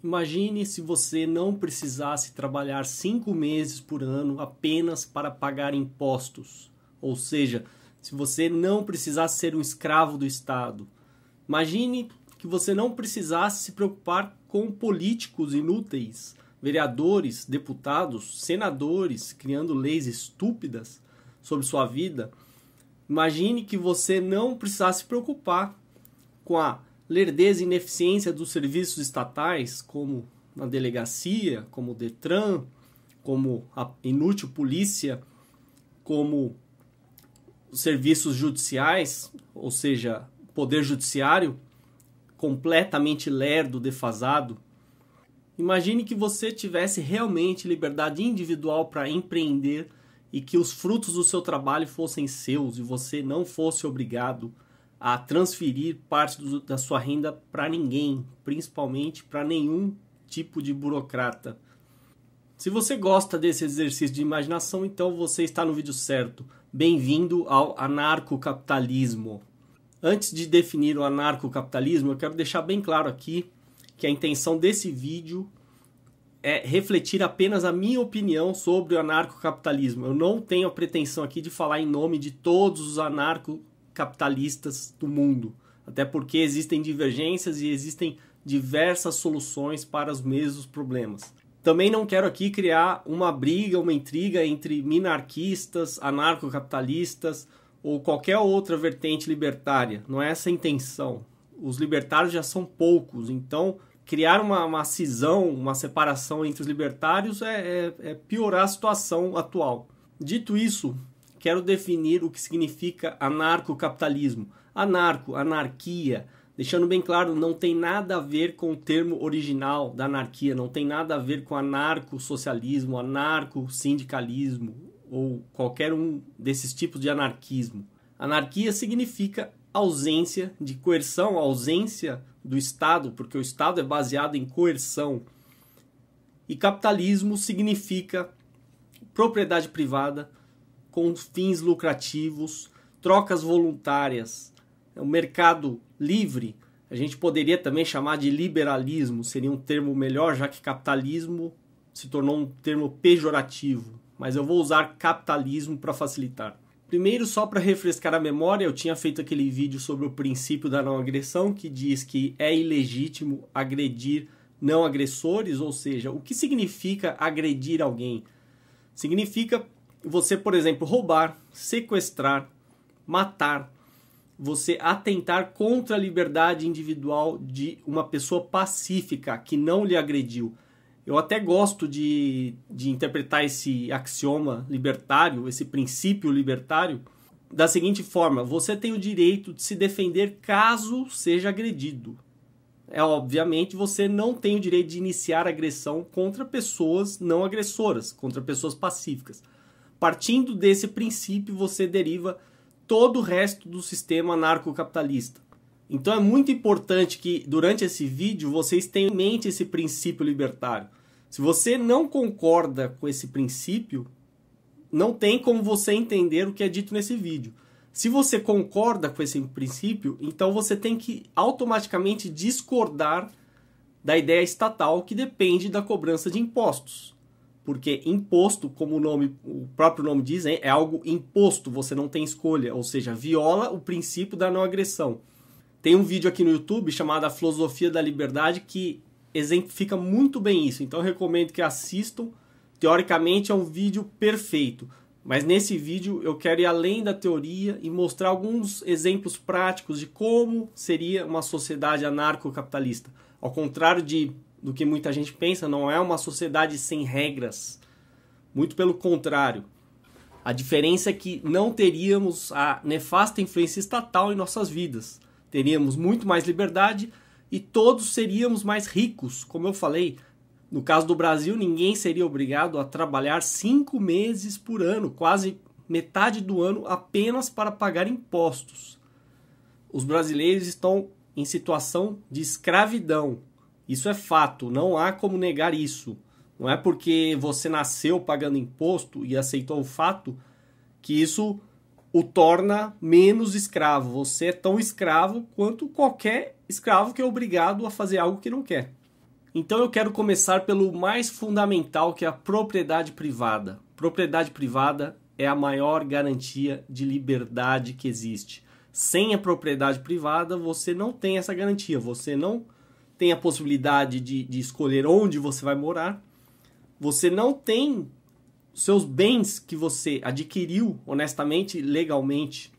Imagine se você não precisasse trabalhar 5 meses por ano apenas para pagar impostos. Ou seja, se você não precisasse ser um escravo do Estado. Imagine que você não precisasse se preocupar com políticos inúteis, vereadores, deputados, senadores, criando leis estúpidas sobre sua vida. Imagine que você não precisasse se preocupar com a lerdeza e ineficiência dos serviços estatais, como na delegacia, como o Detran, como a inútil polícia, como os serviços judiciais, ou seja, poder judiciário, completamente lerdo, defasado. Imagine que você tivesse realmente liberdade individual para empreender e que os frutos do seu trabalho fossem seus e você não fosse obrigado a transferir parte da sua renda para ninguém, principalmente para nenhum tipo de burocrata. Se você gosta desse exercício de imaginação, então você está no vídeo certo. Bem-vindo ao anarcocapitalismo. Antes de definir o anarcocapitalismo, eu quero deixar bem claro aqui que a intenção desse vídeo é refletir apenas a minha opinião sobre o anarcocapitalismo. Eu não tenho a pretensão aqui de falar em nome de todos os anarcocapitalistas do mundo, até porque existem divergências e existem diversas soluções para os mesmos problemas. Também não quero aqui criar uma briga, uma intriga entre minarquistas, anarcocapitalistas ou qualquer outra vertente libertária. Não é essa a intenção. Os libertários já são poucos, então criar uma cisão, uma separação entre os libertários é piorar a situação atual. Dito isso, quero definir o que significa anarcocapitalismo. Anarco, anarquia, deixando bem claro, não tem nada a ver com o termo original da anarquia, não tem nada a ver com anarcossocialismo, anarcossindicalismo ou qualquer um desses tipos de anarquismo. Anarquia significa ausência de coerção, ausência do Estado, porque o Estado é baseado em coerção. E capitalismo significa propriedade privada com fins lucrativos, trocas voluntárias, o mercado livre. A gente poderia também chamar de liberalismo, seria um termo melhor, já que capitalismo se tornou um termo pejorativo. Mas eu vou usar capitalismo para facilitar. Primeiro, só para refrescar a memória, eu tinha feito aquele vídeo sobre o princípio da não agressão, que diz que é ilegítimo agredir não agressores, ou seja, o que significa agredir alguém? Significa você, por exemplo, roubar, sequestrar, matar, você atentar contra a liberdade individual de uma pessoa pacífica que não lhe agrediu. Eu até gosto de interpretar esse axioma libertário, esse princípio libertário, da seguinte forma: você tem o direito de se defender caso seja agredido. Obviamente, você não tem o direito de iniciar agressão contra pessoas não agressoras, contra pessoas pacíficas. Partindo desse princípio, você deriva todo o resto do sistema anarcocapitalista. Então é muito importante que durante esse vídeo vocês tenham em mente esse princípio libertário. Se você não concorda com esse princípio, não tem como você entender o que é dito nesse vídeo. Se você concorda com esse princípio, então você tem que automaticamente discordar da ideia estatal que depende da cobrança de impostos. Porque imposto, como o próprio nome diz, é algo imposto, você não tem escolha, ou seja, viola o princípio da não agressão. Tem um vídeo aqui no YouTube chamado A Filosofia da Liberdade que exemplifica muito bem isso, então eu recomendo que assistam. Teoricamente é um vídeo perfeito, mas nesse vídeo eu quero ir além da teoria e mostrar alguns exemplos práticos de como seria uma sociedade anarcocapitalista. Ao contrário do que muita gente pensa, não é uma sociedade sem regras, muito pelo contrário. A diferença é que não teríamos a nefasta influência estatal em nossas vidas, teríamos muito mais liberdade e todos seríamos mais ricos. Como eu falei, no caso do Brasil, ninguém seria obrigado a trabalhar 5 meses por ano, quase metade do ano, apenas para pagar impostos. Os brasileiros estão em situação de escravidão. Isso é fato, não há como negar isso. Não é porque você nasceu pagando imposto e aceitou o fato que isso o torna menos escravo. Você é tão escravo quanto qualquer escravo que é obrigado a fazer algo que não quer. Então eu quero começar pelo mais fundamental, que é a propriedade privada. Propriedade privada é a maior garantia de liberdade que existe. Sem a propriedade privada, você não tem essa garantia. Você não tem a possibilidade de escolher onde você vai morar. Você não tem seus bens que você adquiriu honestamente, legalmente.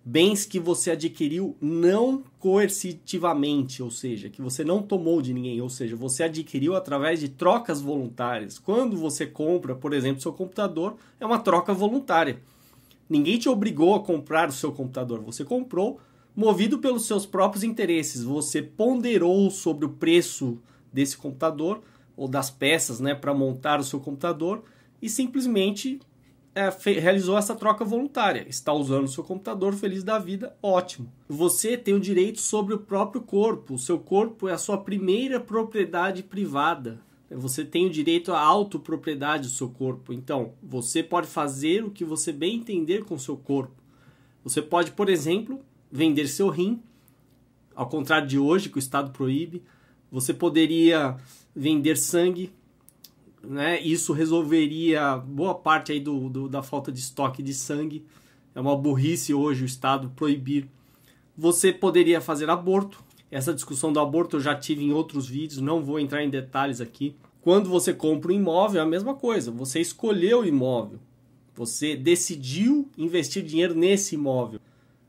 Bens que você adquiriu não coercitivamente, ou seja, que você não tomou de ninguém, ou seja, você adquiriu através de trocas voluntárias. Quando você compra, por exemplo, seu computador, é uma troca voluntária. Ninguém te obrigou a comprar o seu computador, você comprou movido pelos seus próprios interesses. Você ponderou sobre o preço desse computador ou das peças, né, para montar o seu computador e simplesmente realizou essa troca voluntária. Está usando o seu computador, feliz da vida, ótimo. Você tem o direito sobre o próprio corpo. O seu corpo é a sua primeira propriedade privada. Você tem o direito à autopropriedade do seu corpo. Então, você pode fazer o que você bem entender com o seu corpo. Você pode, por exemplo, vender seu rim, ao contrário de hoje, que o Estado proíbe. Você poderia vender sangue, né? Isso resolveria boa parte aí da falta de estoque de sangue. É uma burrice hoje o Estado proibir. Você poderia fazer aborto. Essa discussão do aborto eu já tive em outros vídeos, não vou entrar em detalhes aqui. Quando você compra um imóvel é a mesma coisa. Você escolheu o imóvel. Você decidiu investir dinheiro nesse imóvel.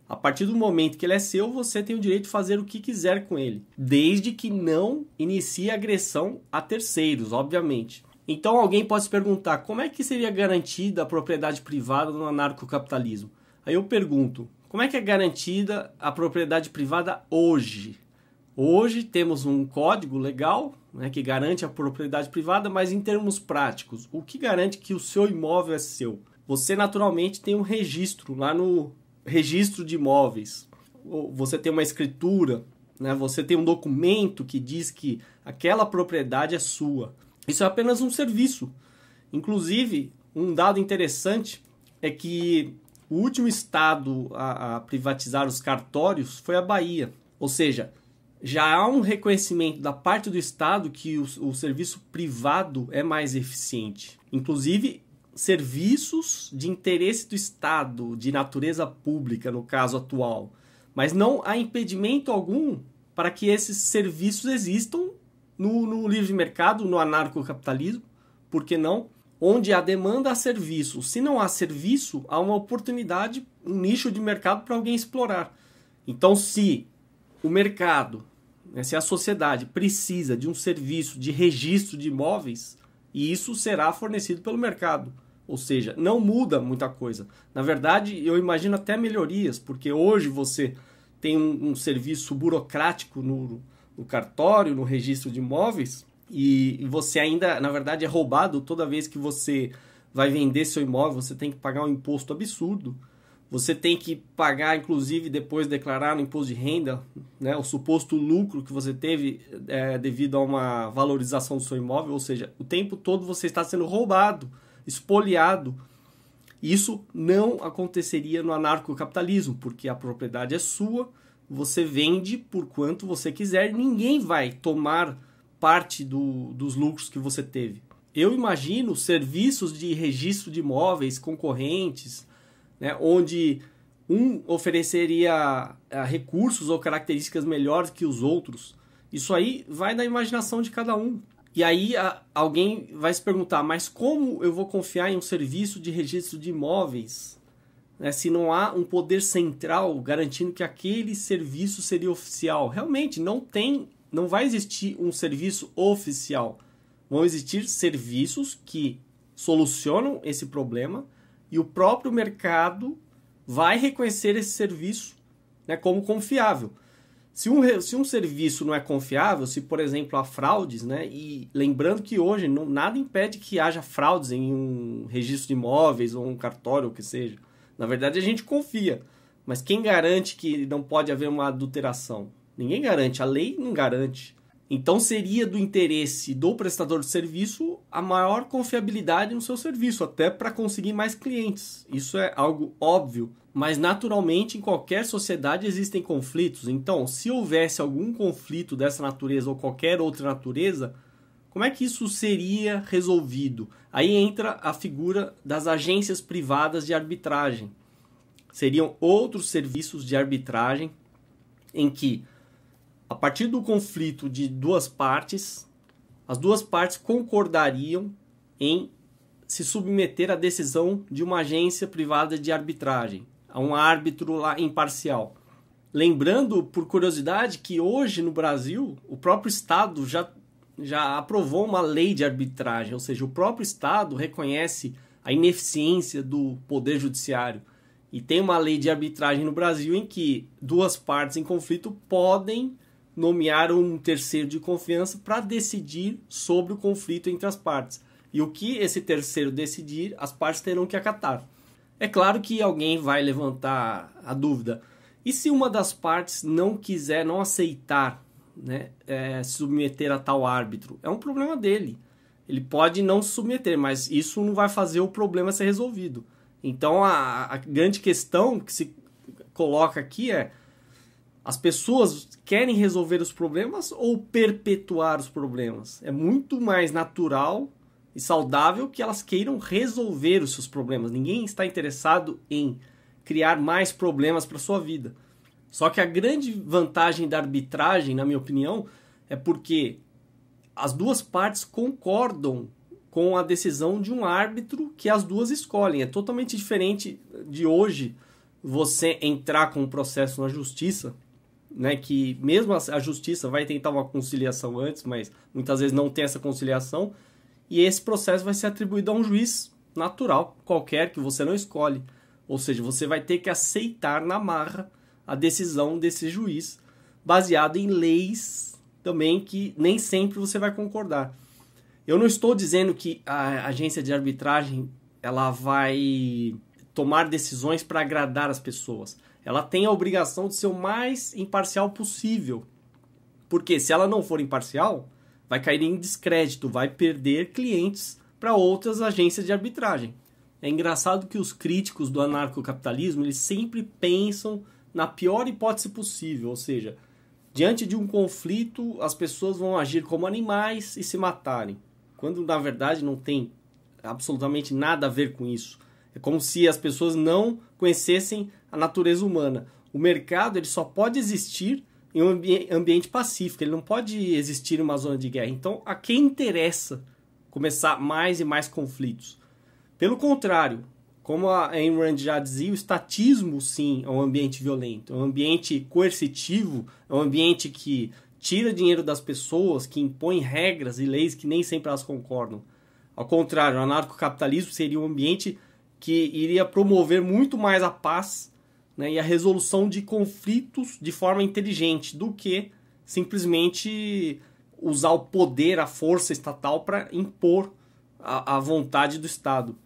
A partir do momento que ele é seu, você tem o direito de fazer o que quiser com ele. Desde que não inicie agressão a terceiros, obviamente. Então alguém pode se perguntar, como é que seria garantida a propriedade privada no anarcocapitalismo? Aí eu pergunto, como é que é garantida a propriedade privada hoje? Hoje temos um código legal, né, que garante a propriedade privada, mas em termos práticos, o que garante que o seu imóvel é seu? Você naturalmente tem um registro lá no registro de imóveis. Você tem uma escritura, né, você tem um documento que diz que aquela propriedade é sua. Isso é apenas um serviço. Inclusive, um dado interessante é que o último estado a privatizar os cartórios foi a Bahia. Ou seja, já há um reconhecimento da parte do Estado que o serviço privado é mais eficiente. Inclusive, serviços de interesse do Estado, de natureza pública, no caso atual. Mas não há impedimento algum para que esses serviços existam no livre mercado, no anarcocapitalismo, por que não? Onde há demanda, há serviço. Se não há serviço, há uma oportunidade, um nicho de mercado para alguém explorar. Então, se o mercado, né, se a sociedade precisa de um serviço de registro de imóveis, isso será fornecido pelo mercado. Ou seja, não muda muita coisa. Na verdade, eu imagino até melhorias, porque hoje você tem um serviço burocrático no cartório, no registro de imóveis, e você ainda, na verdade, é roubado toda vez que você vai vender seu imóvel, você tem que pagar um imposto absurdo. Você tem que pagar, inclusive, depois declarar no imposto de renda, né, o suposto lucro que você teve devido a uma valorização do seu imóvel, ou seja, o tempo todo você está sendo roubado, espoliado. Isso não aconteceria no anarcocapitalismo, porque a propriedade é sua, você vende por quanto você quiser, ninguém vai tomar parte dos lucros que você teve. Eu imagino serviços de registro de imóveis concorrentes, né, onde um ofereceria recursos ou características melhores que os outros. Isso aí vai da imaginação de cada um. E aí alguém vai se perguntar, mas como eu vou confiar em um serviço de registro de imóveis, né, se não há um poder central garantindo que aquele serviço seria oficial? Realmente não vai existir um serviço oficial. Vão existir serviços que solucionam esse problema e o próprio mercado vai reconhecer esse serviço, né, como confiável. Se um serviço não é confiável, se, por exemplo, há fraudes, né, e lembrando que hoje nada impede que haja fraudes em um registro de imóveis ou um cartório, ou o que seja. Na verdade, a gente confia. Mas quem garante que não pode haver uma adulteração? Ninguém garante, a lei não garante. Então seria do interesse do prestador de serviço a maior confiabilidade no seu serviço, até para conseguir mais clientes. Isso é algo óbvio, mas naturalmente em qualquer sociedade existem conflitos. Então, se houvesse algum conflito dessa natureza ou qualquer outra natureza, Como é que isso seria resolvido? Aí entra a figura das agências privadas de arbitragem. Seriam outros serviços de arbitragem em que, a partir do conflito de duas partes, as duas partes concordariam em se submeter à decisão de uma agência privada de arbitragem, a um árbitro lá imparcial. Lembrando, por curiosidade, que hoje no Brasil o próprio Estado já aprovou uma lei de arbitragem, ou seja, o próprio Estado reconhece a ineficiência do Poder Judiciário. E tem uma lei de arbitragem no Brasil em que duas partes em conflito podem nomear um terceiro de confiança para decidir sobre o conflito entre as partes. E o que esse terceiro decidir, as partes terão que acatar. É claro que alguém vai levantar a dúvida. E se uma das partes não quiser, não aceitar, né, se submeter a tal árbitro? É um problema dele. Ele pode não se submeter, mas isso não vai fazer o problema ser resolvido. Então a grande questão que se coloca aqui é: as pessoas querem resolver os problemas ou perpetuar os problemas? É muito mais natural e saudável que elas queiram resolver os seus problemas. Ninguém está interessado em criar mais problemas para a sua vida. Só que a grande vantagem da arbitragem, na minha opinião, é porque as duas partes concordam com a decisão de um árbitro que as duas escolhem. É totalmente diferente de hoje você entrar com um processo na justiça, né, que mesmo a justiça vai tentar uma conciliação antes, mas muitas vezes não tem essa conciliação, e esse processo vai ser atribuído a um juiz natural, qualquer, que você não escolhe. Ou seja, você vai ter que aceitar na marra a decisão desse juiz, baseado em leis também que nem sempre você vai concordar. Eu não estou dizendo que a agência de arbitragem ela vai tomar decisões para agradar as pessoas. Ela tem a obrigação de ser o mais imparcial possível. Porque se ela não for imparcial, vai cair em descrédito, vai perder clientes para outras agências de arbitragem. É engraçado que os críticos do anarcocapitalismo eles sempre pensam na pior hipótese possível, ou seja, diante de um conflito, as pessoas vão agir como animais e se matarem, quando na verdade não tem absolutamente nada a ver com isso. É como se as pessoas não conhecessem a natureza humana. O mercado ele só pode existir em um ambiente pacífico, ele não pode existir em uma zona de guerra. Então, a quem interessa começar mais e mais conflitos? Pelo contrário, como a Ayn Rand já dizia, o estatismo, sim, é um ambiente violento, é um ambiente coercitivo, é um ambiente que tira dinheiro das pessoas, que impõe regras e leis que nem sempre elas concordam. Ao contrário, o anarcocapitalismo seria um ambiente que iria promover muito mais a paz, né, e a resolução de conflitos de forma inteligente do que simplesmente usar o poder, a força estatal para impor a vontade do Estado.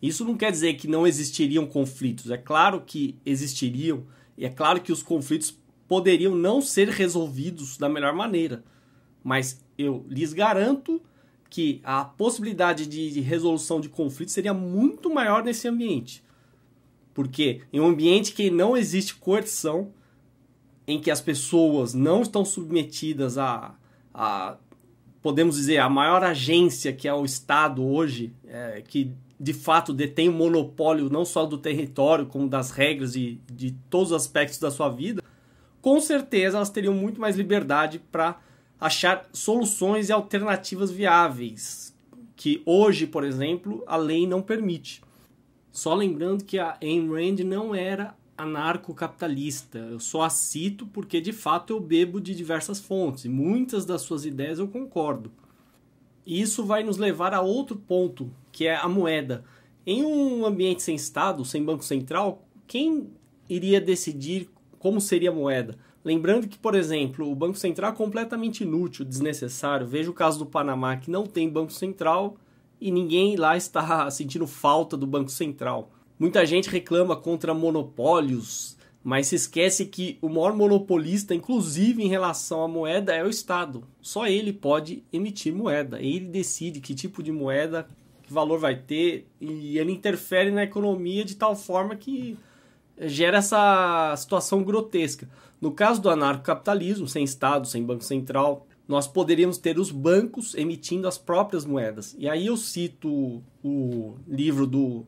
Isso não quer dizer que não existiriam conflitos. É claro que existiriam e é claro que os conflitos poderiam não ser resolvidos da melhor maneira. Mas eu lhes garanto que a possibilidade de resolução de conflitos seria muito maior nesse ambiente. Porque em um ambiente que não existe coerção, em que as pessoas não estão submetidas a podemos dizer, a maior agência que é o Estado hoje, que de fato detém o monopólio não só do território, como das regras e de todos os aspectos da sua vida, com certeza elas teriam muito mais liberdade para achar soluções e alternativas viáveis, que hoje, por exemplo, a lei não permite. Só lembrando que a Ayn Rand não era anarcocapitalista. Eu só a cito porque, de fato, eu bebo de diversas fontes. E muitas das suas ideias eu concordo. E isso vai nos levar a outro ponto, que é a moeda. Em um ambiente sem Estado, sem Banco Central, quem iria decidir como seria a moeda? Lembrando que, por exemplo, o Banco Central é completamente inútil, desnecessário. Veja o caso do Panamá, que não tem Banco Central e ninguém lá está sentindo falta do Banco Central. Muita gente reclama contra monopólios, mas se esquece que o maior monopolista, inclusive em relação à moeda, é o Estado. Só ele pode emitir moeda. Ele decide que tipo de moeda, que valor vai ter, e ele interfere na economia de tal forma que gera essa situação grotesca. No caso do anarcocapitalismo, sem Estado, sem Banco Central, nós poderíamos ter os bancos emitindo as próprias moedas. E aí eu cito o livro do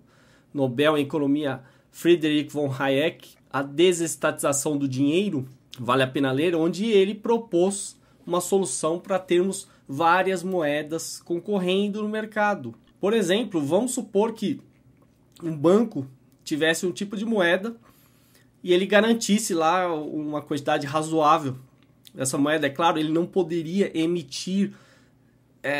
Nobel em Economia Friedrich von Hayek, A Desestatização do Dinheiro, vale a pena ler, onde ele propôs uma solução para termos várias moedas concorrendo no mercado. Por exemplo, vamos supor que um banco tivesse um tipo de moeda e ele garantisse lá uma quantidade razoável dessa moeda. É claro, ele não poderia emitir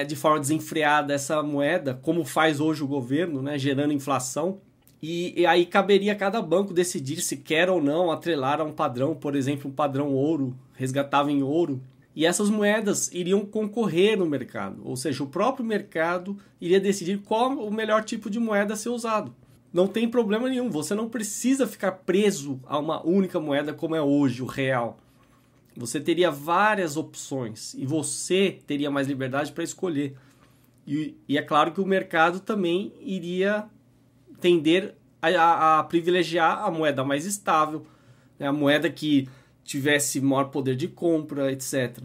de forma desenfreada essa moeda, como faz hoje o governo, né, gerando inflação. E aí caberia a cada banco decidir se quer ou não atrelar a um padrão, por exemplo, um padrão ouro, resgatável em ouro. E essas moedas iriam concorrer no mercado, ou seja, o próprio mercado iria decidir qual o melhor tipo de moeda a ser usado. Não tem problema nenhum, você não precisa ficar preso a uma única moeda como é hoje, o real. Você teria várias opções e você teria mais liberdade para escolher. E é claro que o mercado também iria tender a privilegiar a moeda mais estável, né? A moeda que tivesse maior poder de compra, etc.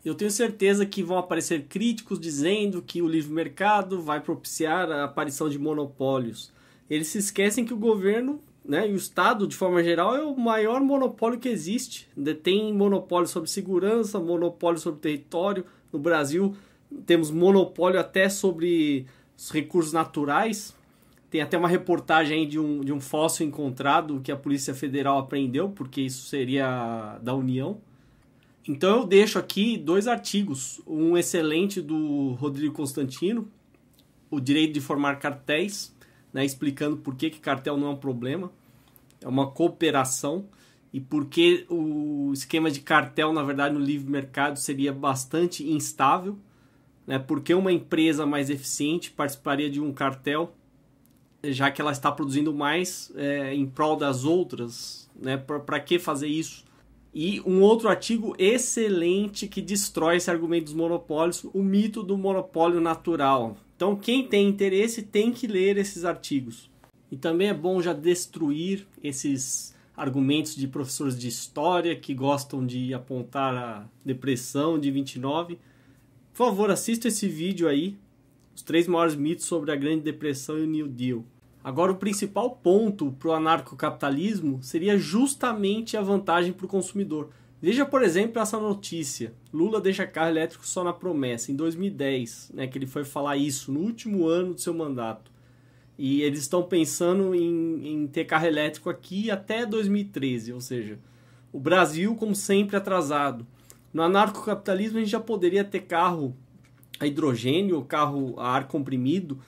Eu tenho certeza que vão aparecer críticos dizendo que o livre mercado vai propiciar a aparição de monopólios. Eles se esquecem que o governo, né, e o Estado, de forma geral, é o maior monopólio que existe. Detém monopólio sobre segurança, monopólio sobre território. No Brasil, temos monopólio até sobre os recursos naturais. Tem até uma reportagem aí de um fóssil encontrado que a Polícia Federal apreendeu, porque isso seria da União. Então eu deixo aqui 2 artigos, um excelente do Rodrigo Constantino, O Direito de Formar Cartéis, né, explicando por que cartel não é um problema, é uma cooperação, e por que o esquema de cartel, na verdade, no livre mercado seria bastante instável, né, porque uma empresa mais eficiente participaria de um cartel, já que ela está produzindo mais em prol das outras, né? Para que fazer isso? E um outro artigo excelente que destrói esse argumento dos monopólios, o mito do monopólio natural. Então, quem tem interesse tem que ler esses artigos. E também é bom já destruir esses argumentos de professores de história que gostam de apontar a depressão de 29. Por favor, assista esse vídeo aí, os 3 maiores mitos sobre a Grande Depressão e o New Deal. Agora, o principal ponto para o anarcocapitalismo seria justamente a vantagem para o consumidor. Veja, por exemplo, essa notícia. Lula deixa carro elétrico só na promessa, em 2010, né, que ele foi falar isso, no último ano do seu mandato. E eles estão pensando em ter carro elétrico aqui até 2013, ou seja, o Brasil, como sempre, atrasado. No anarcocapitalismo, a gente já poderia ter carro a hidrogênio, carro a ar comprimido,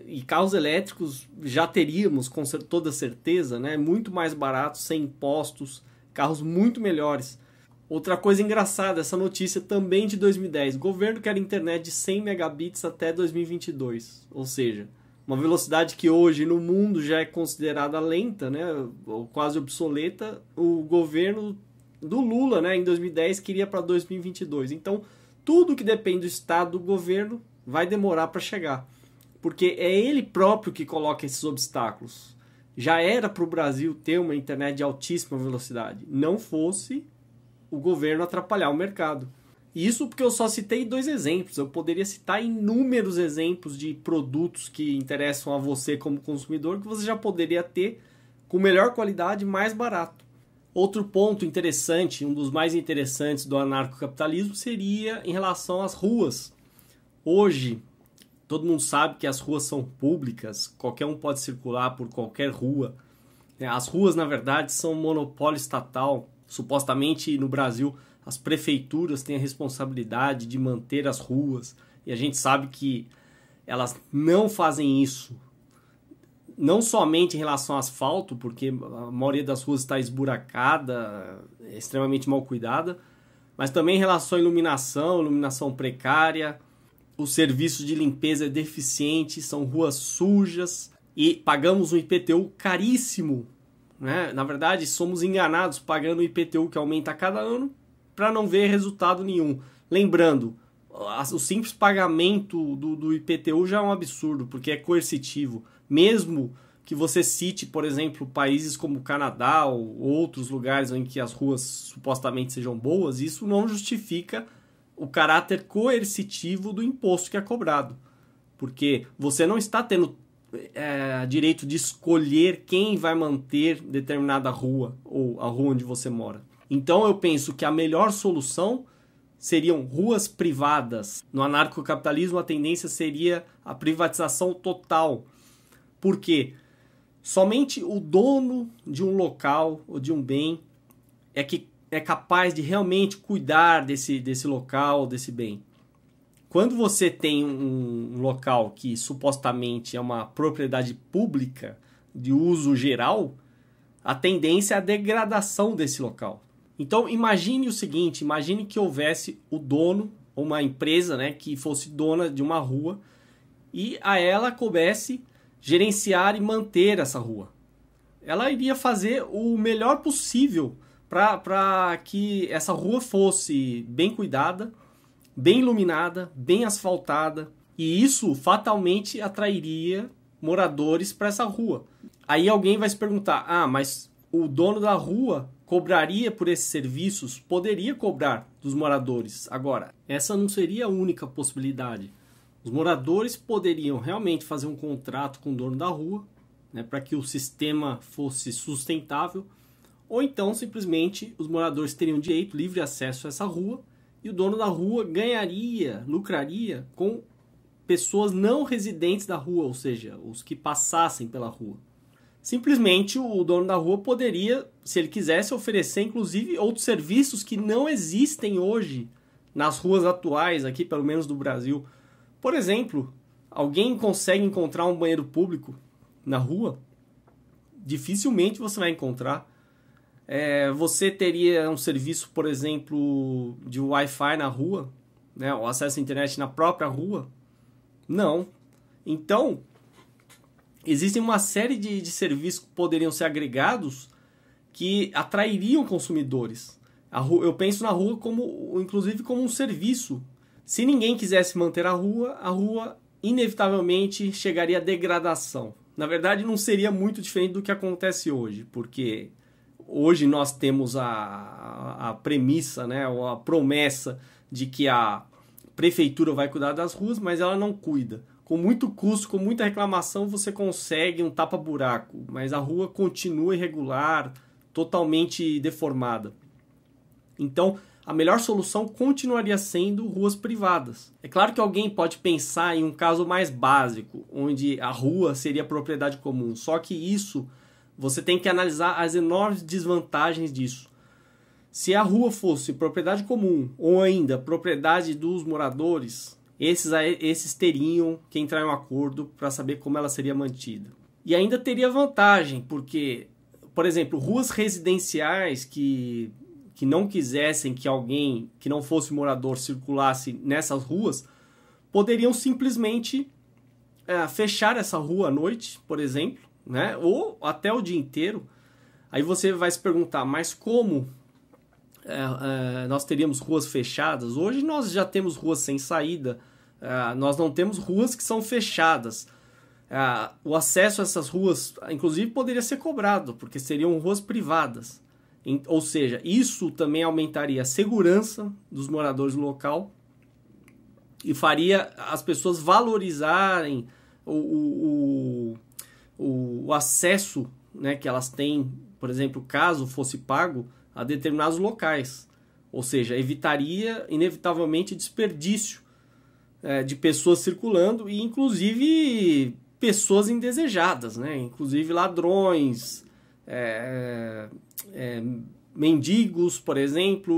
e carros elétricos já teríamos com toda certeza, né? Muito mais baratos, sem impostos, carros muito melhores. Outra coisa engraçada, essa notícia também de 2010, o governo quer internet de 100 megabits até 2022, ou seja, uma velocidade que hoje no mundo já é considerada lenta, né? Ou quase obsoleta. O governo do Lula, né, em 2010 queria para 2022, então tudo que depende do Estado, do governo, vai demorar para chegar. Porque é ele próprio que coloca esses obstáculos. Já era para o Brasil ter uma internet de altíssima velocidade, não fosse o governo atrapalhar o mercado. E isso porque eu só citei 2 exemplos. Eu poderia citar inúmeros exemplos de produtos que interessam a você como consumidor, que você já poderia ter com melhor qualidade e mais barato. Outro ponto interessante, um dos mais interessantes do anarcocapitalismo, seria em relação às ruas. Hoje, todo mundo sabe que as ruas são públicas, qualquer um pode circular por qualquer rua. As ruas, na verdade, são monopólio estatal. Supostamente, no Brasil, as prefeituras têm a responsabilidade de manter as ruas. E a gente sabe que elas não fazem isso. Não somente em relação ao asfalto, porque a maioria das ruas está esburacada, é extremamente mal cuidada, mas também em relação à iluminação precária. Os serviços de limpeza é deficiente, são ruas sujas e pagamos um IPTU caríssimo, né? Na verdade, somos enganados pagando o IPTU que aumenta a cada ano para não ver resultado nenhum. Lembrando, o simples pagamento do IPTU já é um absurdo, porque é coercitivo. Mesmo que você cite, por exemplo, países como o Canadá ou outros lugares em que as ruas supostamente sejam boas, isso não justifica o caráter coercitivo do imposto que é cobrado. Porque você não está tendo direito de escolher quem vai manter determinada rua ou a rua onde você mora. Então eu penso que a melhor solução seriam ruas privadas. No anarcocapitalismo a tendência seria a privatização total. Por quê? Somente o dono de um local ou de um bem que é capaz de realmente cuidar desse local, desse bem. Quando você tem um local que supostamente é uma propriedade pública de uso geral, a tendência é a degradação desse local. Então imagine o seguinte, imagine que houvesse o dono, ou uma empresa, né, que fosse dona de uma rua e a ela coubesse gerenciar e manter essa rua. Ela iria fazer o melhor possível para que essa rua fosse bem cuidada, bem iluminada, bem asfaltada, e isso fatalmente atrairia moradores para essa rua. Aí alguém vai se perguntar, mas o dono da rua cobraria por esses serviços? Poderia cobrar dos moradores. Agora, essa não seria a única possibilidade. Os moradores poderiam realmente fazer um contrato com o dono da rua, né, para que o sistema fosse sustentável, ou então simplesmente os moradores teriam direito, livre acesso a essa rua, e o dono da rua ganharia, lucraria com pessoas não residentes da rua, ou seja, os que passassem pela rua. Simplesmente o dono da rua poderia, se ele quisesse, oferecer inclusive outros serviços que não existem hoje nas ruas atuais, aqui pelo menos do Brasil. Por exemplo, alguém consegue encontrar um banheiro público na rua? Dificilmente você vai encontrar. Você teria um serviço, por exemplo, de Wi-Fi na rua, né? O acesso à internet na própria rua? Não. Então, existem uma série de serviços que poderiam ser agregados que atrairiam consumidores. Eu penso na rua inclusive como um serviço. Se ninguém quisesse manter a rua inevitavelmente chegaria à degradação. Na verdade, não seria muito diferente do que acontece hoje, porque hoje nós temos a premissa, né, ou a promessa de que a prefeitura vai cuidar das ruas, mas ela não cuida. Com muito custo, com muita reclamação, você consegue um tapa-buraco, mas a rua continua irregular, totalmente deformada. Então, a melhor solução continuaria sendo ruas privadas. É claro que alguém pode pensar em um caso mais básico, onde a rua seria propriedade comum, só que isso você tem que analisar as enormes desvantagens disso. Se a rua fosse propriedade comum ou ainda propriedade dos moradores, esses teriam que entrar em um acordo para saber como ela seria mantida. E ainda teria vantagem, porque, por exemplo, ruas residenciais que não quisessem que alguém que não fosse morador circulasse nessas ruas, poderiam simplesmente fechar essa rua à noite, por exemplo, né? Ou até o dia inteiro. Aí você vai se perguntar, mas como nós teríamos ruas fechadas? Hoje nós já temos ruas sem saída, nós não temos ruas que são fechadas. O acesso a essas ruas, inclusive, poderia ser cobrado, porque seriam ruas privadas. Ou seja, isso também aumentaria a segurança dos moradores do local e faria as pessoas valorizarem o acesso, né, que elas têm, por exemplo, caso fosse pago, a determinados locais. Ou seja, evitaria inevitavelmente desperdício de pessoas circulando e inclusive pessoas indesejadas, né? Inclusive ladrões, mendigos, por exemplo,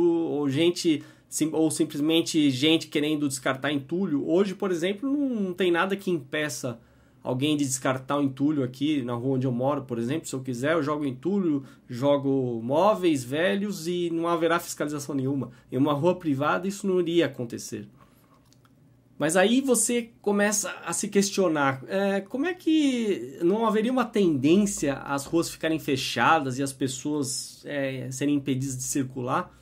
ou simplesmente gente querendo descartar entulho. Hoje, por exemplo, não tem nada que impeça alguém de descartar o entulho aqui na rua onde eu moro, por exemplo. Se eu quiser, eu jogo entulho, jogo móveis velhos e não haverá fiscalização nenhuma. Em uma rua privada isso não iria acontecer. Mas aí você começa a se questionar, como é que não haveria uma tendência às ruas ficarem fechadas e as pessoas serem impedidas de circular?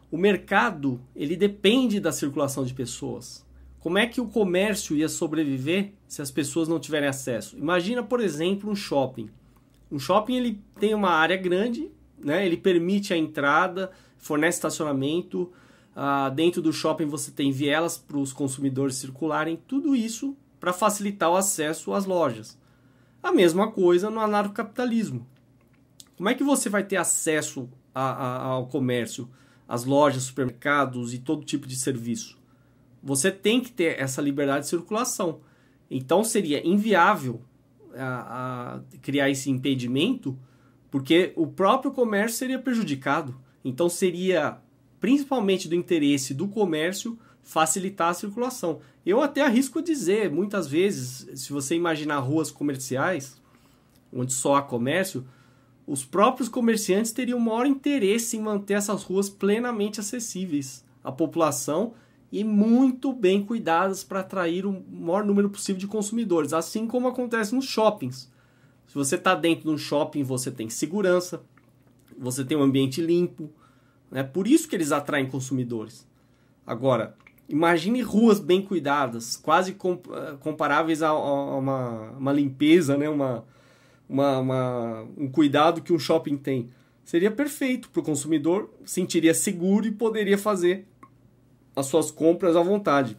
O mercado, ele depende da circulação de pessoas. Como é que o comércio ia sobreviver se as pessoas não tiverem acesso? Imagina, por exemplo, um shopping. Um shopping ele tem uma área grande, né? Ele permite a entrada, fornece estacionamento. Dentro do shopping você tem vielas para os consumidores circularem. Tudo isso para facilitar o acesso às lojas. A mesma coisa no anarcocapitalismo. Como é que você vai ter acesso ao comércio, às lojas, supermercados e todo tipo de serviço? Você tem que ter essa liberdade de circulação. Então seria inviável criar esse impedimento, porque o próprio comércio seria prejudicado. Então seria principalmente do interesse do comércio facilitar a circulação. Eu até arrisco dizer, muitas vezes, se você imaginar ruas comerciais, onde só há comércio, os próprios comerciantes teriam maior interesse em manter essas ruas plenamente acessíveis à população e muito bem cuidadas para atrair o maior número possível de consumidores, assim como acontece nos shoppings. Se você está dentro de um shopping, você tem segurança, você tem um ambiente limpo, né? Por isso que eles atraem consumidores. Agora, imagine ruas bem cuidadas, quase comparáveis a uma limpeza, né? Um cuidado que um shopping tem. Seria perfeito para o consumidor, sentiria seguro e poderia fazer as suas compras à vontade.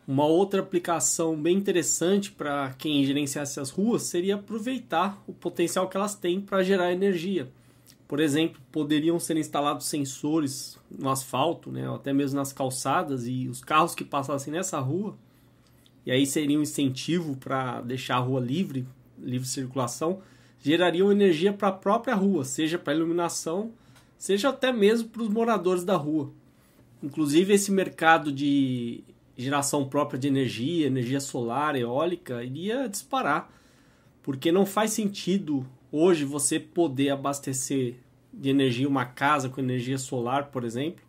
Uma outra aplicação bem interessante para quem gerenciasse as ruas seria aproveitar o potencial que elas têm para gerar energia. Por exemplo, poderiam ser instalados sensores no asfalto, né, ou até mesmo nas calçadas, e os carros que passassem nessa rua, e aí seria um incentivo para deixar a rua livre circulação, gerariam energia para a própria rua, seja para iluminação, seja até mesmo para os moradores da rua. Inclusive, esse mercado de geração própria de energia solar, eólica, iria disparar, porque não faz sentido hoje você poder abastecer de energia uma casa com energia solar, por exemplo,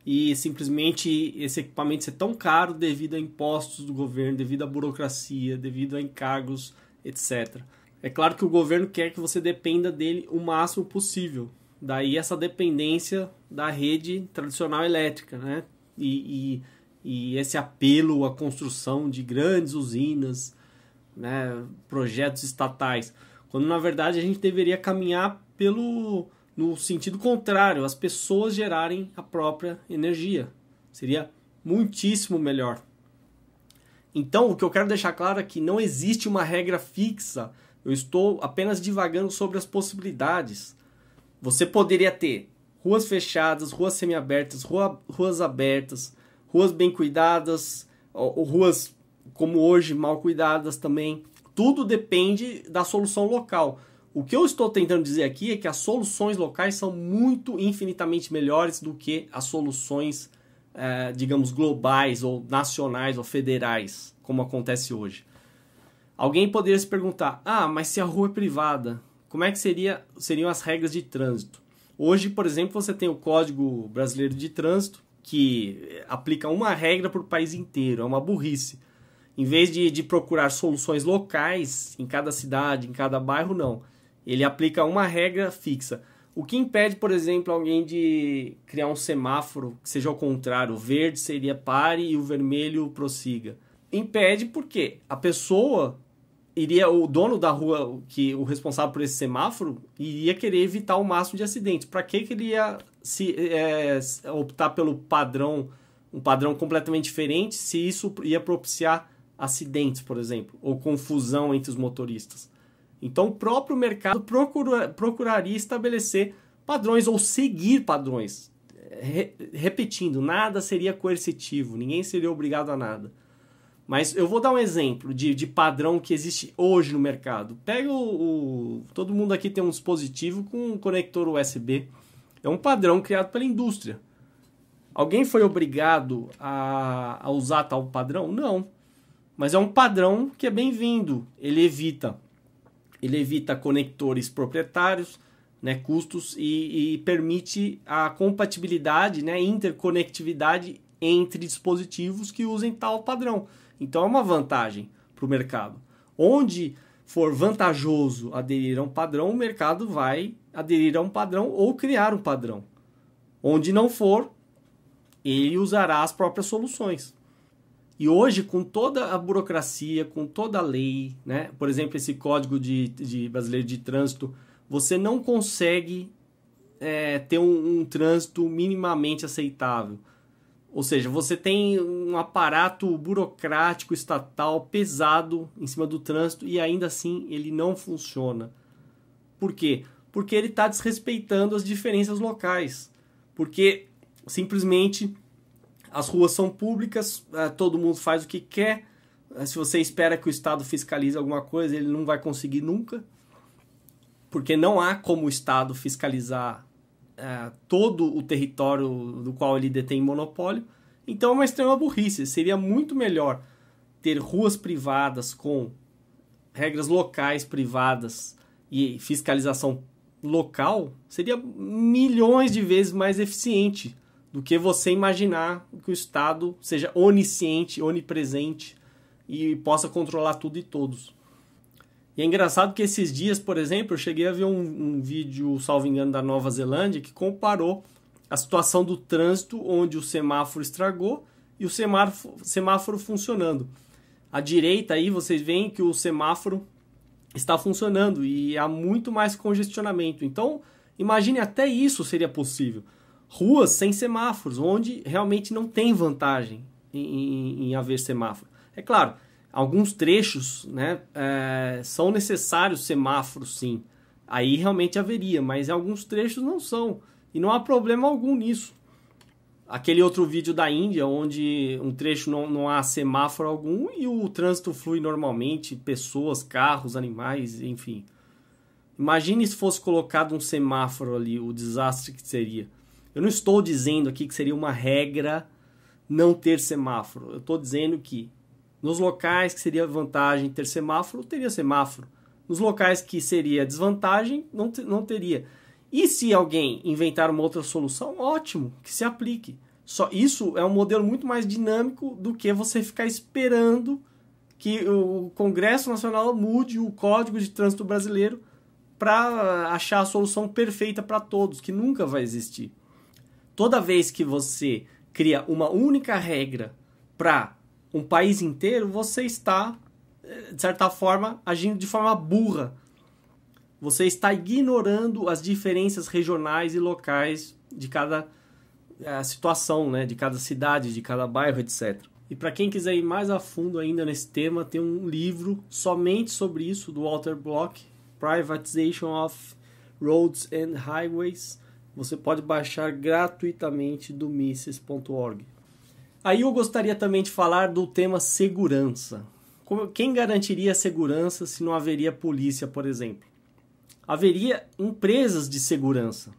e simplesmente esse equipamento ser tão caro devido a impostos do governo, devido à burocracia, devido a encargos, etc. É claro que o governo quer que você dependa dele o máximo possível. Daí essa dependência da rede tradicional elétrica, né? E esse apelo à construção de grandes usinas, né? Projetos estatais, quando na verdade a gente deveria caminhar no sentido contrário, as pessoas gerarem a própria energia. Seria muitíssimo melhor. Então, o que eu quero deixar claro é que não existe uma regra fixa, eu estou apenas divagando sobre as possibilidades. Você poderia ter ruas fechadas, ruas semiabertas, ruas abertas, ruas bem cuidadas, ou ruas como hoje mal cuidadas também. Tudo depende da solução local. O que eu estou tentando dizer aqui é que as soluções locais são muito infinitamente melhores do que as soluções, digamos, globais ou nacionais ou federais, como acontece hoje. Alguém poderia se perguntar, mas se a rua é privada, como é que seriam as regras de trânsito? Hoje, por exemplo, você tem o Código Brasileiro de Trânsito, que aplica uma regra para o país inteiro, é uma burrice. Em vez de procurar soluções locais em cada cidade, em cada bairro, não. Ele aplica uma regra fixa. O que impede, por exemplo, alguém de criar um semáforo que seja ao contrário, o verde seria pare e o vermelho prossiga? Impede porque a pessoa o dono da rua, o responsável por esse semáforo, iria querer evitar o máximo de acidentes. Para que ele ia optar pelo padrão, um padrão completamente diferente, se isso ia propiciar acidentes, por exemplo, ou confusão entre os motoristas? Então, o próprio mercado procuraria estabelecer padrões ou seguir padrões. Repetindo, nada seria coercitivo, ninguém seria obrigado a nada. Mas eu vou dar um exemplo de padrão que existe hoje no mercado. Pega todo mundo aqui tem um dispositivo com um conector USB. É um padrão criado pela indústria. Alguém foi obrigado a usar tal padrão? Não. Mas é um padrão que é bem-vindo. Ele evita conectores proprietários, né, custos, e permite a compatibilidade, né, interconectividade entre dispositivos que usem tal padrão. Então é uma vantagem para o mercado. Onde for vantajoso aderir a um padrão, o mercado vai aderir a um padrão ou criar um padrão. Onde não for, ele usará as próprias soluções. E hoje, com toda a burocracia, com toda a lei, né? Por exemplo, esse Código Brasileiro de Trânsito, você não consegue ter um trânsito minimamente aceitável. Ou seja, você tem um aparato burocrático estatal pesado em cima do trânsito e ainda assim ele não funciona. Por quê? Porque ele está desrespeitando as diferenças locais. Porque simplesmente as ruas são públicas, todo mundo faz o que quer. Se você espera que o Estado fiscalize alguma coisa, ele não vai conseguir nunca. Porque não há como o Estado fiscalizar todo o território do qual ele detém monopólio. Então é uma extrema burrice. Seria muito melhor ter ruas privadas com regras locais privadas e fiscalização local. Seria milhões de vezes mais eficiente do que você imaginar que o Estado seja onisciente, onipresente e possa controlar tudo e todos. E é engraçado que esses dias, por exemplo, eu cheguei a ver um vídeo, salvo engano, da Nova Zelândia, que comparou a situação do trânsito, onde o semáforo estragou e o semáforo funcionando. À direita aí vocês veem que o semáforo está funcionando e há muito mais congestionamento. Então, imagine, até isso seria possível. Ruas sem semáforos, onde realmente não tem vantagem em haver semáforo. É claro, alguns trechos, né, são necessários semáforos, sim. Aí realmente haveria, mas alguns trechos não são. E não há problema algum nisso. Aquele outro vídeo da Índia, onde um trecho não há semáforo algum e o trânsito flui normalmente, pessoas, carros, animais, enfim. Imagine se fosse colocado um semáforo ali, o desastre que seria. Eu não estou dizendo aqui que seria uma regra não ter semáforo. Eu estou dizendo que nos locais que seria vantagem ter semáforo, teria semáforo. Nos locais que seria desvantagem, não teria. E se alguém inventar uma outra solução, ótimo, que se aplique. Só isso é um modelo muito mais dinâmico do que você ficar esperando que o Congresso Nacional mude o Código de Trânsito Brasileiro para achar a solução perfeita para todos, que nunca vai existir. Toda vez que você cria uma única regra para um país inteiro, você está, de certa forma, agindo de forma burra. Você está ignorando as diferenças regionais e locais de cada situação, né? De cada cidade, de cada bairro, etc. E para quem quiser ir mais a fundo ainda nesse tema, tem um livro somente sobre isso, do Walter Block, Privatization of Roads and Highways. Você pode baixar gratuitamente do Mises.org. Aí eu gostaria também de falar do tema segurança. Quem garantiria a segurança se não haveria polícia, por exemplo? Haveria empresas de segurança,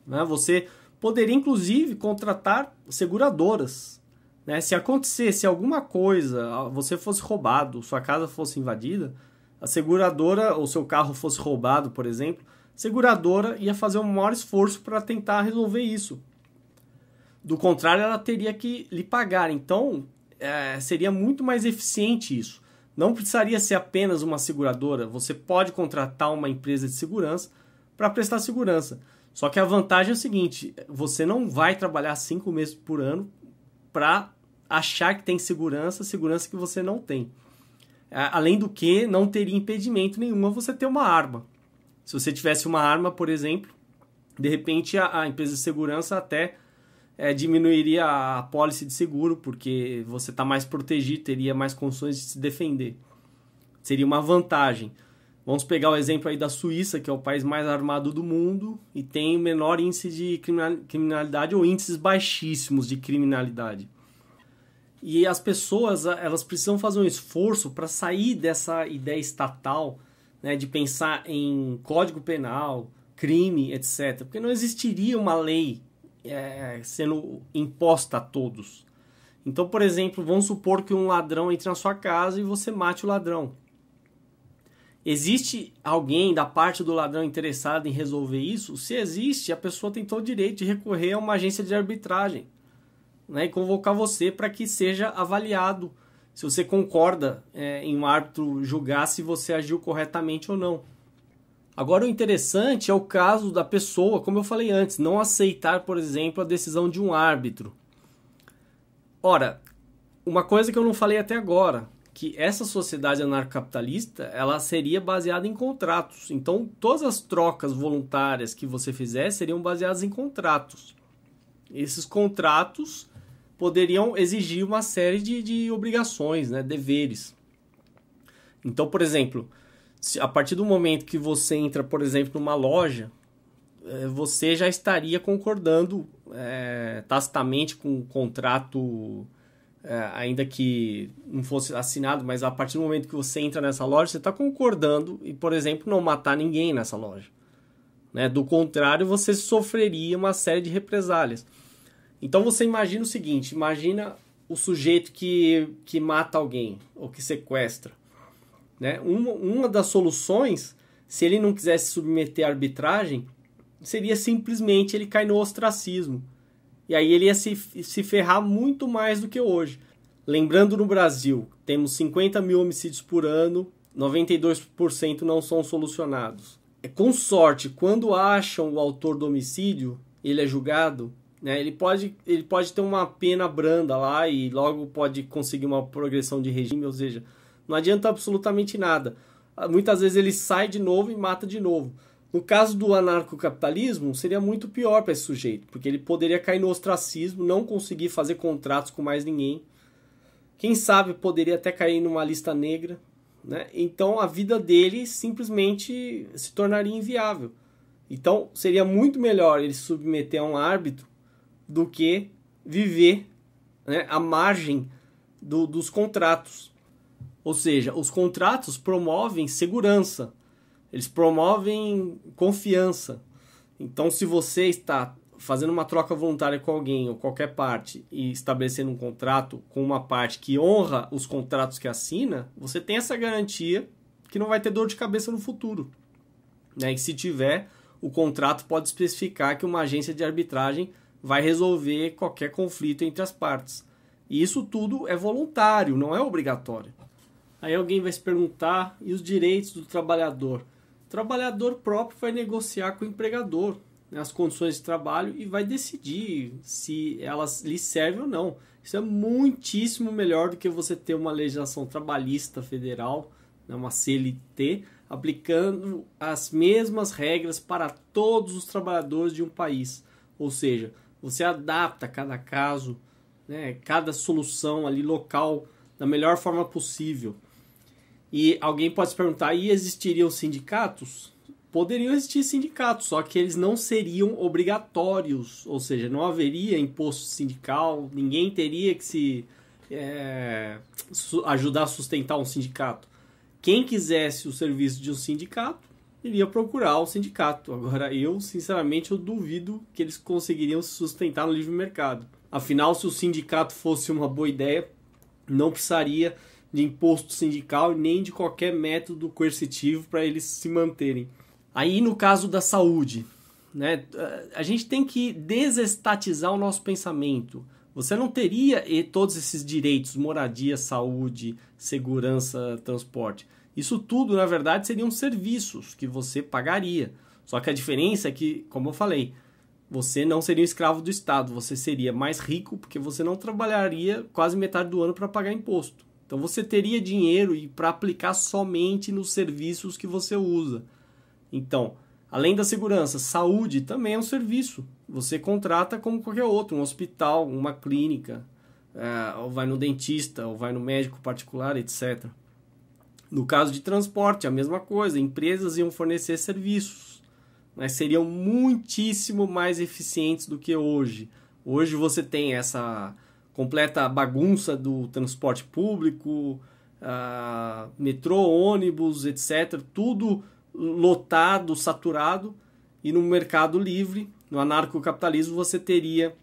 né? Você poderia, inclusive, contratar seguradoras, né? Se acontecesse alguma coisa, você fosse roubado, sua casa fosse invadida, a seguradora, ou seu carro fosse roubado, por exemplo, a seguradora ia fazer um maior esforço para tentar resolver isso. Do contrário, ela teria que lhe pagar. Então, seria muito mais eficiente isso. Não precisaria ser apenas uma seguradora. Você pode contratar uma empresa de segurança para prestar segurança. Só que a vantagem é o seguinte, você não vai trabalhar 5 meses por ano para achar que tem segurança que você não tem. Além do que, não teria impedimento nenhum a você ter uma arma. Se você tivesse uma arma, por exemplo, de repente a empresa de segurança até diminuiria a apólice de seguro, porque você está mais protegido, teria mais condições de se defender. Seria uma vantagem. Vamos pegar o exemplo aí da Suíça, que é o país mais armado do mundo e tem o menor índice de criminalidade ou índices baixíssimos de criminalidade. E as pessoas, elas precisam fazer um esforço para sair dessa ideia estatal, né, de pensar em código penal, crime, etc. Porque não existiria uma lei sendo imposta a todos. Então, por exemplo, vamos supor que um ladrão entre na sua casa e você mate o ladrão. Existe alguém da parte do ladrão interessado em resolver isso? Se existe, a pessoa tem todo o direito de recorrer a uma agência de arbitragem, né, e convocar você para que seja avaliado se você concorda em um árbitro julgar se você agiu corretamente ou não. Agora, o interessante é o caso da pessoa, como eu falei antes, não aceitar, por exemplo, a decisão de um árbitro. Ora, Uma coisa que eu não falei até agora, que essa sociedade anarcocapitalista, ela seria baseada em contratos. Então, todas as trocas voluntárias que você fizer seriam baseadas em contratos. Esses contratos poderiam exigir uma série de obrigações, né, deveres. Então, por exemplo, a partir do momento que você entra, por exemplo, numa loja, você já estaria concordando tacitamente com um contrato, ainda que não fosse assinado, mas a partir do momento que você entra nessa loja, você está concordando e, por exemplo, não matar ninguém nessa loja. Né? Do contrário, você sofreria uma série de represálias. Então você imagina o seguinte, imagina o sujeito que mata alguém ou que sequestra. Né? Uma das soluções, se ele não quisesse se submeter à arbitragem, seria simplesmente ele cair no ostracismo. E aí ele ia se ferrar muito mais do que hoje. Lembrando, no Brasil, temos 50 mil homicídios por ano, 92% não são solucionados. Com sorte, quando acham o autor do homicídio, ele é julgado, né? Ele pode ter uma pena branda lá e logo pode conseguir uma progressão de regime, ou seja, não adianta absolutamente nada. Muitas vezes ele sai de novo e mata de novo. No caso do anarcocapitalismo, seria muito pior para esse sujeito, porque ele poderia cair no ostracismo, não conseguir fazer contratos com mais ninguém. Quem sabe poderia até cair numa lista negra, né? Então a vida dele simplesmente se tornaria inviável. Então seria muito melhor ele se submeter a um árbitro do que viver, né, à margem dos contratos. Ou seja, os contratos promovem segurança. Eles promovem confiança. Então, se você está fazendo uma troca voluntária com alguém ou qualquer parte e estabelecendo um contrato com uma parte que honra os contratos que assina, você tem essa garantia que não vai ter dor de cabeça no futuro. Né? E se tiver, o contrato pode especificar que uma agência de arbitragem vai resolver qualquer conflito entre as partes. E isso tudo é voluntário, não é obrigatório. Aí alguém vai se perguntar, e os direitos do trabalhador? O trabalhador próprio vai negociar com o empregador, né, as condições de trabalho e vai decidir se elas lhe servem ou não. Isso é muitíssimo melhor do que você ter uma legislação trabalhista federal, né, uma CLT, aplicando as mesmas regras para todos os trabalhadores de um país. Ou seja, você adapta cada caso, né, cada solução ali local da melhor forma possível. E alguém pode se perguntar, e existiriam sindicatos? Poderiam existir sindicatos, só que eles não seriam obrigatórios, ou seja, não haveria imposto sindical, ninguém teria que se ajudar a sustentar um sindicato. Quem quisesse o serviço de um sindicato, iria procurar o sindicato. Agora, sinceramente, eu duvido que eles conseguiriam se sustentar no livre mercado. Afinal, se o sindicato fosse uma boa ideia, não precisaria de imposto sindical e nem de qualquer método coercitivo para eles se manterem. Aí, no caso da saúde, né, a gente tem que desestatizar o nosso pensamento. Você não teria todos esses direitos, moradia, saúde, segurança, transporte. Isso tudo, na verdade, seriam serviços que você pagaria. Só que a diferença é que, como eu falei, você não seria um escravo do Estado. Você seria mais rico porque você não trabalharia quase metade do ano para pagar imposto. Então você teria dinheiro para aplicar somente nos serviços que você usa. Então, além da segurança, saúde também é um serviço. Você contrata como qualquer outro, um hospital, uma clínica, ou vai no dentista, ou vai no médico particular, etc. No caso de transporte, a mesma coisa. Empresas iam fornecer serviços, mas seriam muitíssimo mais eficientes do que hoje. Hoje você tem essa completa bagunça do transporte público, metrô, ônibus, etc. Tudo lotado, saturado, e no mercado livre, no anarcocapitalismo, você teria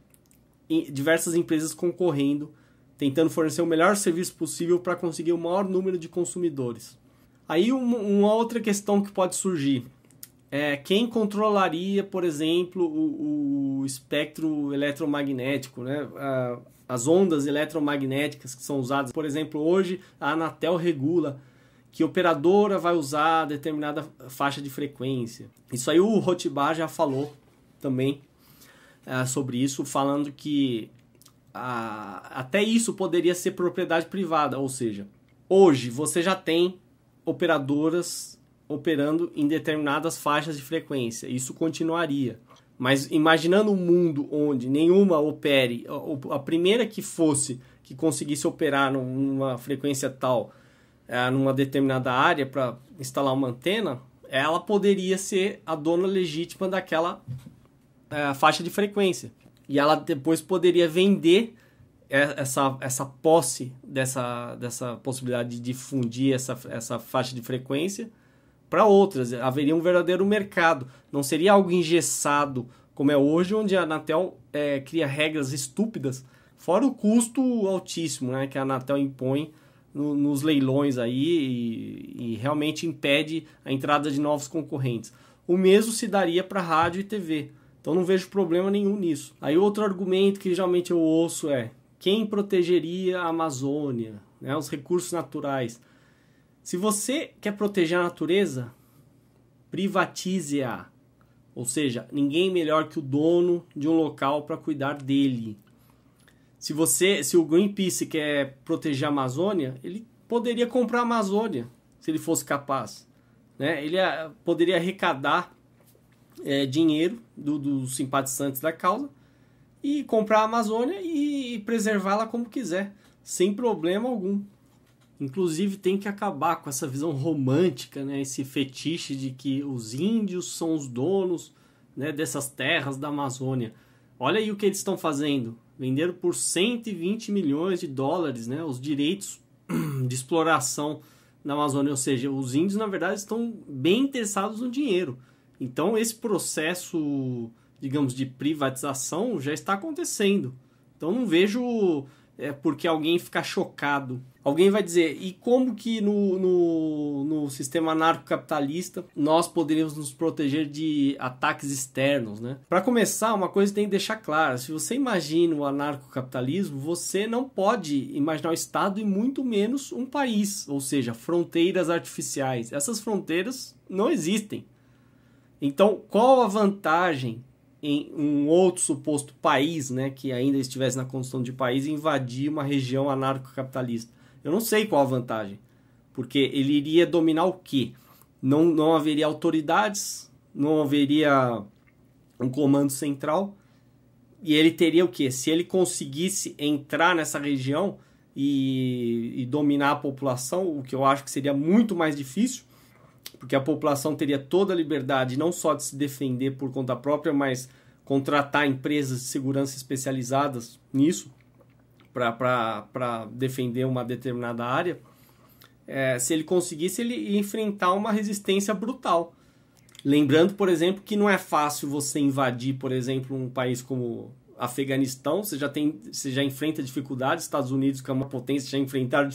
diversas empresas concorrendo, tentando fornecer o melhor serviço possível para conseguir o maior número de consumidores. Aí uma outra questão que pode surgir é quem controlaria, por exemplo, o espectro eletromagnético, né? As ondas eletromagnéticas que são usadas. Por exemplo, hoje a Anatel regula que operadora vai usar determinada faixa de frequência. Isso aí o Rothbard já falou também sobre isso, falando que até isso poderia ser propriedade privada, ou seja, hoje você já tem operadoras operando em determinadas faixas de frequência, isso continuaria. Mas imaginando um mundo onde nenhuma opere, a primeira que conseguisse operar numa frequência tal, numa determinada área para instalar uma antena, ela poderia ser a dona legítima daquela faixa de frequência. E ela depois poderia vender essa posse dessa possibilidade de difundir essa faixa de frequência para outras. Haveria um verdadeiro mercado. Não seria algo engessado como é hoje, onde a Anatel cria regras estúpidas, fora o custo altíssimo, né, que a Anatel impõe nos leilões aí e realmente impede a entrada de novos concorrentes. O mesmo se daria para rádio e TV. Então não vejo problema nenhum nisso. Aí outro argumento que geralmente eu ouço é: quem protegeria a Amazônia, né, os recursos naturais? Se você quer proteger a natureza, privatize-a. Ou seja, ninguém melhor que o dono de um local para cuidar dele. Se o Greenpeace quer proteger a Amazônia, ele poderia comprar a Amazônia, se ele fosse capaz, né? Ele poderia arrecadar dinheiro dos simpatizantes da causa e comprar a Amazônia e preservá-la como quiser, sem problema algum. Inclusive tem que acabar com essa visão romântica, né? Esse fetiche de que os índios são os donos, né, dessas terras da Amazônia. Olha aí o que eles estão fazendo. Venderam por 120 milhões de dólares, né, os direitos de exploração na Amazônia. Ou seja, os índios, na verdade, estão bem interessados no dinheiro. Então, esse processo, digamos, de privatização já está acontecendo. Então, não vejo porque alguém ficar chocado. Alguém vai dizer, e como que no sistema anarcocapitalista nós poderíamos nos proteger de ataques externos, né? Para começar, uma coisa tem que deixar clara: se você imagina o anarcocapitalismo, você não pode imaginar o Estado e muito menos um país, ou seja, fronteiras artificiais. Essas fronteiras não existem. Então, qual a vantagem em um outro suposto país, né, que ainda estivesse na condição de país, invadir uma região anarcocapitalista? Eu não sei qual a vantagem, porque ele iria dominar o quê? Não haveria autoridades, não haveria um comando central, e ele teria o quê? Se ele conseguisse entrar nessa região e dominar a população, o que eu acho que seria muito mais difícil, porque a população teria toda a liberdade não só de se defender por conta própria, mas contratar empresas de segurança especializadas nisso para defender uma determinada área. Se ele conseguisse, ele ia enfrentar uma resistência brutal. Lembrando, por exemplo, que não é fácil você invadir, por exemplo, um país como Afeganistão. Você já enfrenta dificuldades. Estados Unidos, que é uma potência, já enfrentaram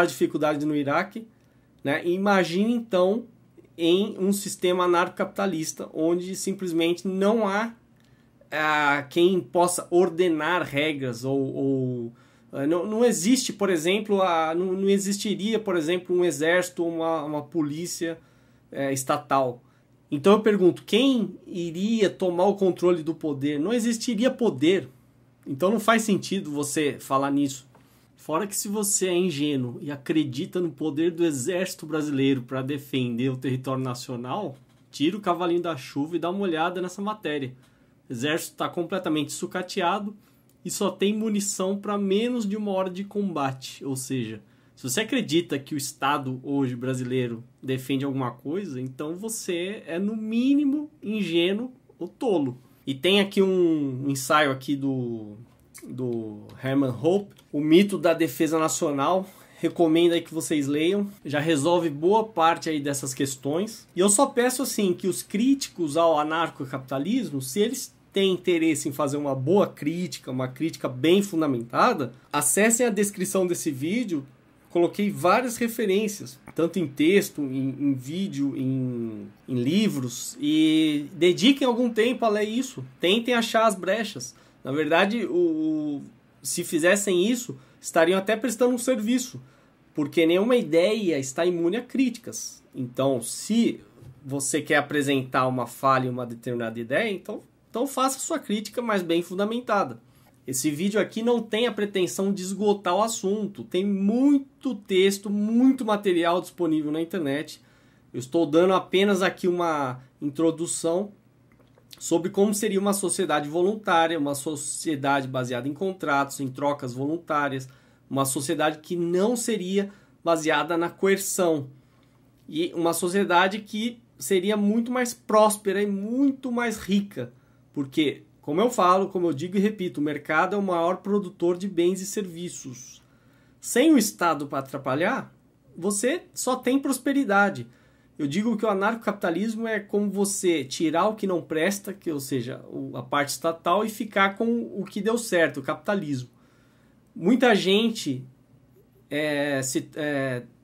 dificuldade no Iraque, né? Imagine então em um sistema anarcocapitalista onde simplesmente não há quem possa ordenar regras não existe, por exemplo, não existiria, por exemplo, um exército ou uma polícia estatal. Então eu pergunto, quem iria tomar o controle do poder? Não existiria poder. Então não faz sentido você falar nisso. Fora que se você é ingênuo e acredita no poder do exército brasileiro para defender o território nacional, tira o cavalinho da chuva e dá uma olhada nessa matéria. O exército está completamente sucateado e só tem munição para menos de 1 hora de combate. Ou seja, se você acredita que o Estado hoje brasileiro defende alguma coisa, então você é no mínimo ingênuo ou tolo. E tem aqui um ensaio aqui do Herman Hoppe, O Mito da Defesa Nacional. Recomendo aí que vocês leiam. Já resolve boa parte aí dessas questões. E eu só peço assim que os críticos ao anarcocapitalismo, se eles têm interesse em fazer uma boa crítica, uma crítica bem fundamentada, acessem a descrição desse vídeo. Coloquei várias referências, tanto em texto, em vídeo, em livros, e dediquem algum tempo a ler isso. Tentem achar as brechas. Na verdade, se fizessem isso, estariam até prestando um serviço, porque nenhuma ideia está imune a críticas. Então, se você quer apresentar uma falha em uma determinada ideia, então faça sua crítica, mas bem fundamentada. Esse vídeo aqui não tem a pretensão de esgotar o assunto. Tem muito texto, muito material disponível na internet. Eu estou dando apenas aqui uma introdução sobre como seria uma sociedade voluntária, uma sociedade baseada em contratos, em trocas voluntárias, uma sociedade que não seria baseada na coerção e uma sociedade que seria muito mais próspera e muito mais rica, porque, como eu falo, como eu digo e repito, o mercado é o maior produtor de bens e serviços. Sem o Estado para atrapalhar, você só tem prosperidade. Eu digo que o anarcocapitalismo é como você tirar o que não presta, que, ou seja, a parte estatal, e ficar com o que deu certo, o capitalismo. Muita gente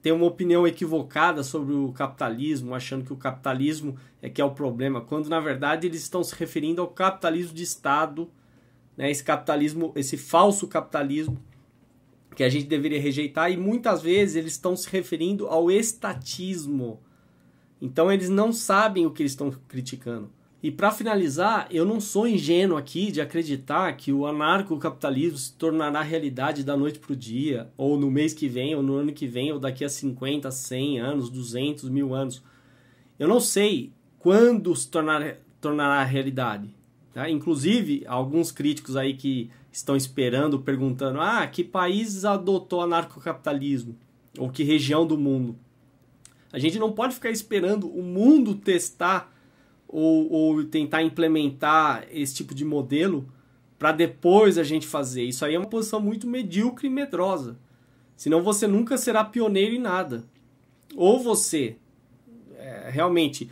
tem uma opinião equivocada sobre o capitalismo, achando que o capitalismo é o problema, quando na verdade eles estão se referindo ao capitalismo de Estado, né? Esse capitalismo, esse falso capitalismo que a gente deveria rejeitar, e muitas vezes eles estão se referindo ao estatismo. Então eles não sabem o que eles estão criticando. E para finalizar, eu não sou ingênuo aqui de acreditar que o anarcocapitalismo se tornará realidade da noite para o dia, ou no mês que vem, ou no ano que vem, ou daqui a 50, 100 anos, 200, 1000 anos. Eu não sei quando se tornará realidade. Tá? Inclusive, alguns críticos aí que estão esperando, perguntando que país adotou anarcocapitalismo? Ou que região do mundo? A gente não pode ficar esperando o mundo testar ou tentar implementar esse tipo de modelo para depois a gente fazer. Isso aí é uma posição muito medíocre e medrosa. Senão você nunca será pioneiro em nada. Ou você realmente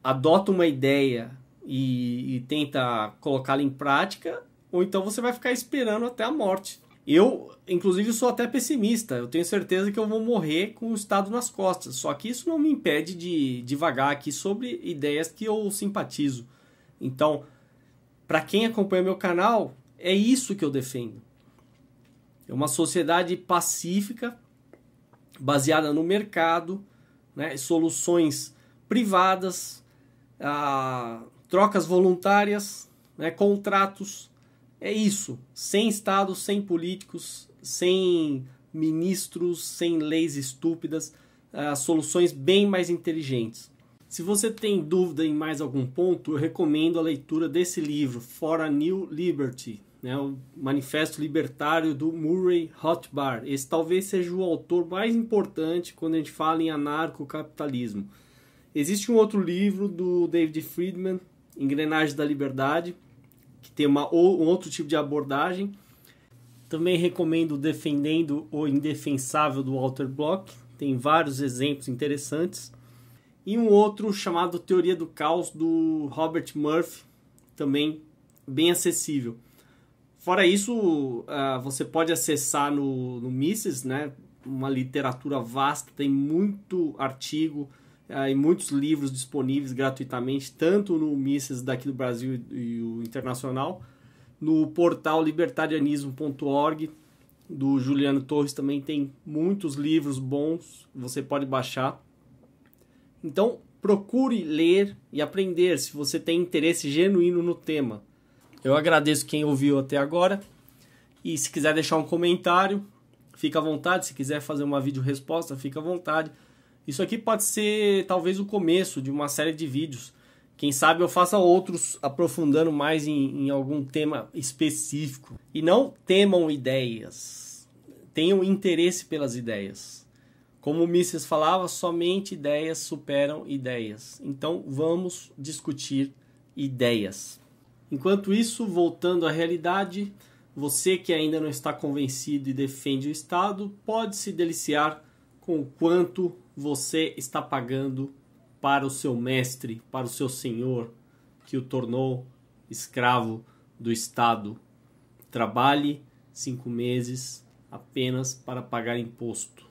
adota uma ideia e tenta colocá-la em prática, ou então você vai ficar esperando até a morte. Eu, inclusive, sou até pessimista. Eu tenho certeza que eu vou morrer com o Estado nas costas. Só que isso não me impede de divagar aqui sobre ideias que eu simpatizo. Então, para quem acompanha meu canal, é isso que eu defendo. É uma sociedade pacífica, baseada no mercado, né? Soluções privadas, trocas voluntárias, né? Contratos. É isso, sem Estado, sem políticos, sem ministros, sem leis estúpidas, soluções bem mais inteligentes. Se você tem dúvida em mais algum ponto, eu recomendo a leitura desse livro, For a New Liberty, né, o Manifesto Libertário do Murray Rothbard. Esse talvez seja o autor mais importante quando a gente fala em anarcocapitalismo. Existe um outro livro do David Friedman, Engrenagens da Liberdade, que tem um outro tipo de abordagem. Também recomendo Defendendo o Indefensável, do Walter Block. Tem vários exemplos interessantes. E um outro chamado Teoria do Caos, do Robert Murphy, também bem acessível. Fora isso, você pode acessar no Mises, né? Uma literatura vasta, tem muito artigo e muitos livros disponíveis gratuitamente, tanto no Mises daqui do Brasil e o internacional, no portal libertarianismo.org, do Juliano Torres, também tem muitos livros bons, você pode baixar. Então, procure ler e aprender se você tem interesse genuíno no tema. Eu agradeço quem ouviu até agora, e se quiser deixar um comentário, fica à vontade. Se quiser fazer uma vídeo-resposta, fica à vontade. Isso aqui pode ser talvez o começo de uma série de vídeos. Quem sabe eu faça outros aprofundando mais em algum tema específico. E não temam ideias. Tenham interesse pelas ideias. Como o Mises falava, somente ideias superam ideias. Então vamos discutir ideias. Enquanto isso, voltando à realidade, você que ainda não está convencido e defende o Estado, pode se deliciar com o quanto você está pagando para o seu mestre, para o seu senhor, que o tornou escravo do Estado. Trabalhe 5 meses apenas para pagar imposto.